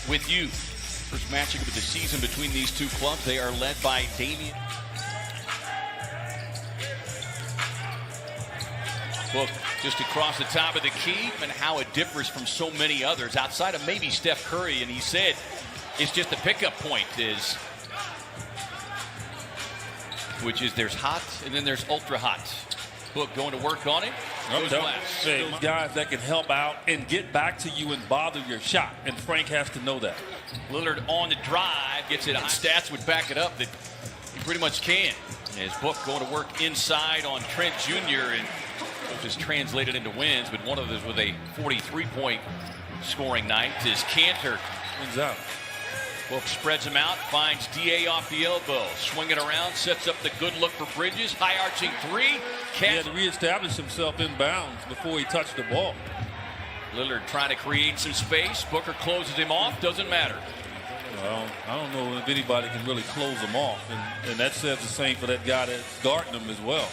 with you. First matchup of the season between these two clubs. They are led by Damian Book just across the top of the key, and how it differs from so many others outside of maybe Steph Curry. And he said it's just a pickup point, which is there's hot and then there's ultra hot. Book going to work on it. Those guys that can help out and get back to you and bother your shot, and Frank has to know that. Lillard on the drive gets it. Stats would back it up that he pretty much can. As Book going to work inside on Trent Jr. and just translated into wins, but one of those with a 43-point scoring night is Cantor. Wins out. Book spreads him out, finds D.A. off the elbow, swinging around, sets up the good look for Bridges, high arching three. He had to reestablish himself in bounds before he touched the ball. Lillard trying to create some space. Booker closes him off. Doesn't matter. Well, I don't know if anybody can really close him off, and that says the same for that guy that's guarding him as well.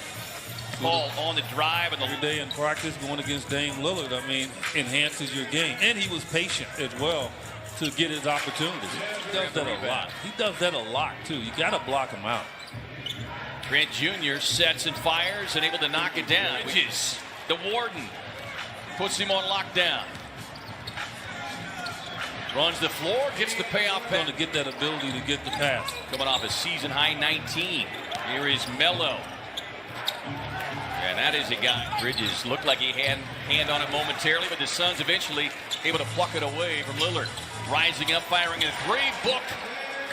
Ball on the drive, and every day in practice going against Dame Lillard, I mean, enhances your game. And he was patient as well to get his opportunities. He does that a lot. He does that a lot too. You got to block him out. Trent Jr. sets and fires and able to knock it down. Which is the Warden puts him on lockdown. Runs the floor, gets the payoff pass. Going to get that ability to get the pass. Coming off a season high 19. Here is Melo. And that is a guy. Bridges looked like he had hand on it momentarily, but the Suns eventually able to pluck it away from Lillard. Rising up, firing a three. Book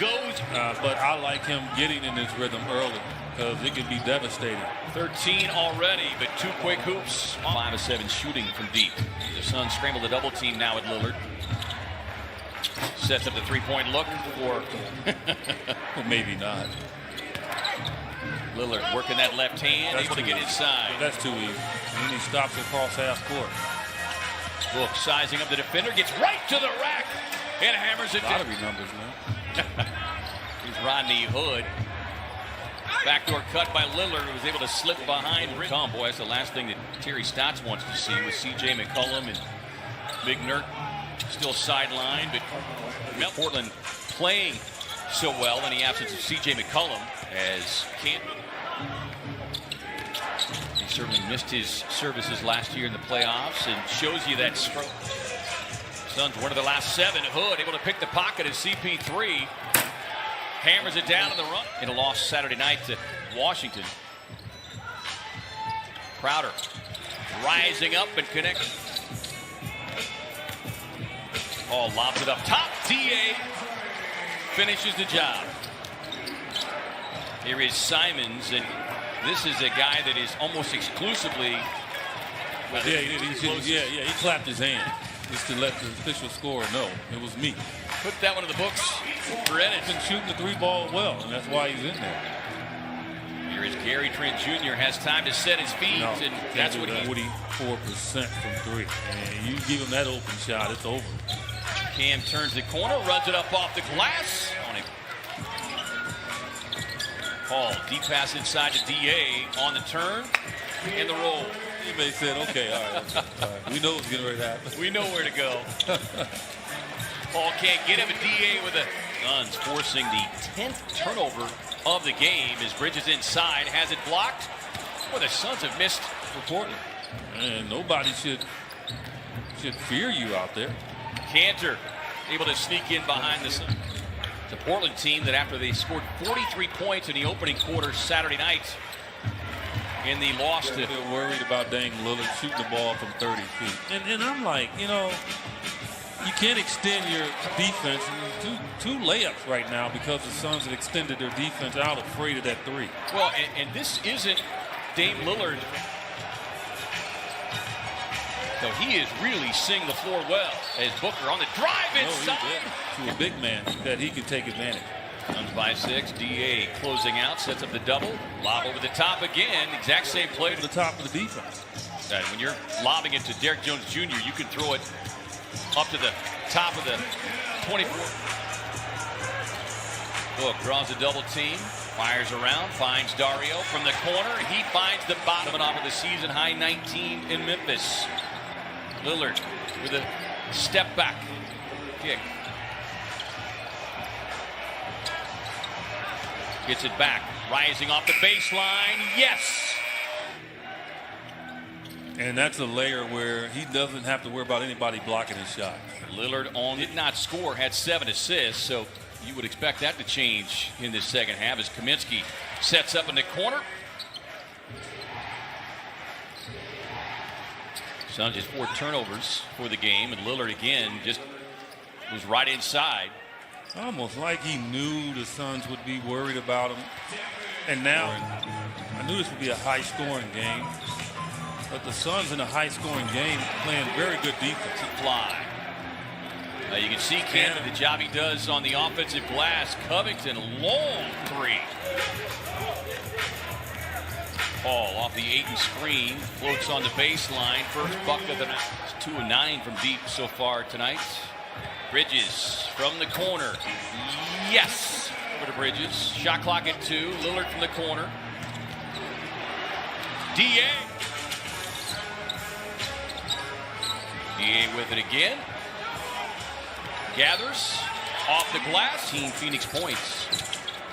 goes. But I like him getting in his rhythm early because it can be devastating. 13 already, but two quick hoops. 5 of 7 shooting from deep. The Suns scramble the double team now at Lillard. Sets up the three-point look for. Well, maybe not. Lillard working that left hand, able to get inside. That's too easy. And he stops across half court. Book sizing up the defender, gets right to the rack and hammers it down. Lottery numbers, man. Here's Rodney Hood. Backdoor cut by Lillard, who was able to slip behind. Tom, boy, that's the last thing that Terry Stotts wants to see with C.J. McCollum and McNirt still sidelined. But Portland playing so well in the absence of C.J. McCollum as he certainly missed his services last year in the playoffs and shows you that stroke. Suns one of the last 7. Hood able to pick the pocket as CP3 hammers it down in the run. In a loss Saturday night to Washington. Crowder rising up and connecting. Lobs it up top. D.A. finishes the job. Here is Simons, and this is a guy that is almost exclusively. He clapped his hand just to let the official scorer know it was me. Put that one in the books for Ennis. He's been shooting the three ball well, and that's why he's in there. Here is Gary Trent Jr. has time to set his feet, and that's what he. 44% from three, and you give him that open shot, it's over. Cam turns the corner, runs it up off the glass on him. Paul, deep pass inside to D.A. on the turn and the roll. They said, okay, all right. We know it's getting ready to happen. We know where to go. Paul can't get him, but D.A. with a Suns forcing the 10th turnover of the game as Bridges inside has it blocked. Well, the Suns have missed for Portland. And nobody should fear you out there. Cantor able to sneak in behind the Suns. The Portland team that after they scored 43 points in the opening quarter Saturday night in the loss to. They're worried about Dame Lillard shooting the ball from 30 feet. And I'm like, you can't extend your defense. Two layups right now because the Suns have extended their defense out afraid of that three. Well, and this isn't Dame Lillard. So he is really seeing the floor well as Booker on the drive inside. To a big man that he can take advantage. Suns by 6. D.A. closing out, sets up the double. Lob over the top again. Exact same play to the top of the defense. When you're lobbing it to Derrick Jones Jr., you can throw it up to the top of the 24. Book draws a double team. Fires around, finds Dario from the corner. He finds the bottom off of the season high 19 in Memphis. Lillard with a step back kick. Gets it back. Rising off the baseline. Yes! And that's a layer where he doesn't have to worry about anybody blocking his shot. Lillard did not score, had 7 assists, so you would expect that to change in this second half as Kaminsky sets up in the corner. Suns just 4 turnovers for the game, and Lillard again just was right inside. Almost like he knew the Suns would be worried about him. And now, I knew this would be a high-scoring game. But the Suns in a high-scoring game playing very good defense. Fly. You can see Canada, the job he does on the offensive glass. Covington, long 3. Paul off the Ayton screen, floats on the baseline. First bucket of the night. It's 2 of 9 from deep so far tonight. Bridges from the corner. Yes! For the Bridges. Shot clock at 2. Lillard from the corner. D.A. D.A. with it again. Gathers off the glass. Team Phoenix points.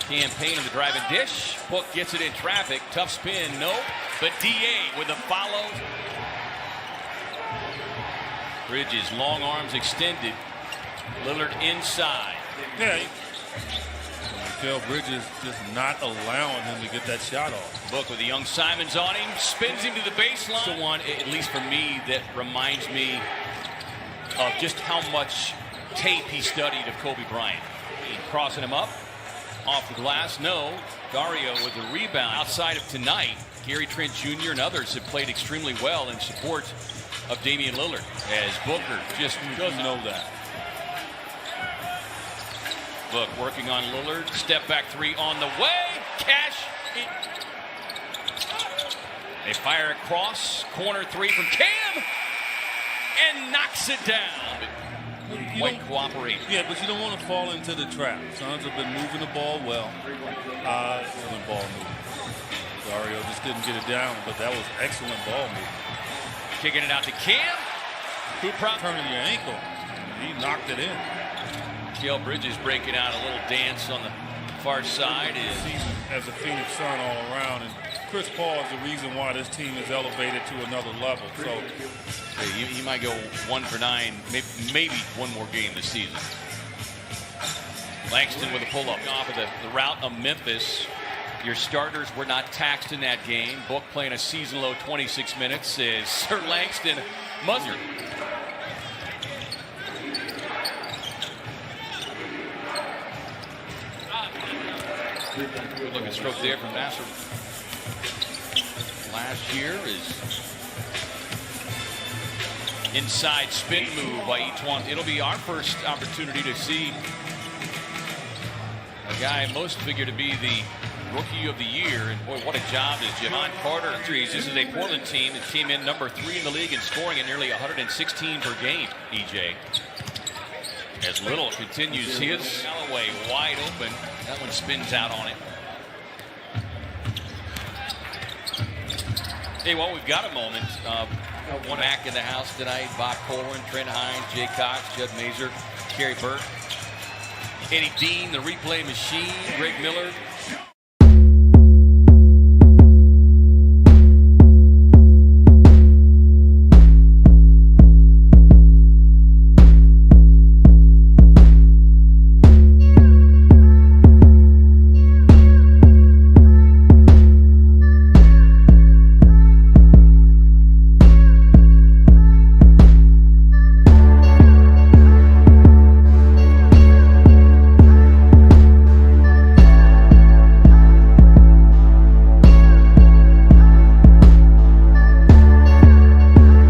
Campaign on the driving dish. Book gets it in traffic. Tough spin. No. But D.A. with a follow. Bridges, long arms extended. Lillard inside. Yeah. Mikal Bridges just not allowing him to get that shot off. Book with the young Simons on him. Spins him to the baseline. The one, at least for me, that reminds me of just how much tape he studied of Kobe Bryant. Crossing him up. Off the glass. No. Dario with the rebound. Outside of tonight, Gary Trent Jr. and others have played extremely well in support of Damian Lillard, as Booker just doesn't know that. Book working on Lillard. Step back 3 on the way. Cash. They fire across. Corner 3 from Cam. And knocks it down. Quite cooperating. Yeah, but you don't want to fall into the trap. Suns have been moving the ball well. Excellent ball movement. Dario just didn't get it down, but that was excellent ball movement. Kicking it out to Cam. Who turning your ankle. He knocked it in. Mikal Bridges breaking out a little dance on the far side. Season as a Phoenix Sun all around, and Chris Paul is the reason why this team is elevated to another level. So he might go 1 for 9, maybe one more game this season. Langston with a pull-up off of the route of Memphis. Your starters were not taxed in that game. Book playing a season-low 26 minutes is Sir Langston Muzzard. Good looking stroke there from Nassar. Last year is inside spin move by Etuan. It'll be our first opportunity to see a guy most figured to be the Rookie of the Year. And boy, what a job is Javon Carter. This is a Portland team that came in number 3 in the league in scoring at nearly 116 per game, EJ. As Little continues his Galloway wide open. That one spins out on it. Hey, well, we've got a moment. One back in the house tonight. Bob Colwyn, Trent Hines, Jay Cox, Judd Mazer, Kerry Burke, Eddie Dean, the replay machine, Greg Miller,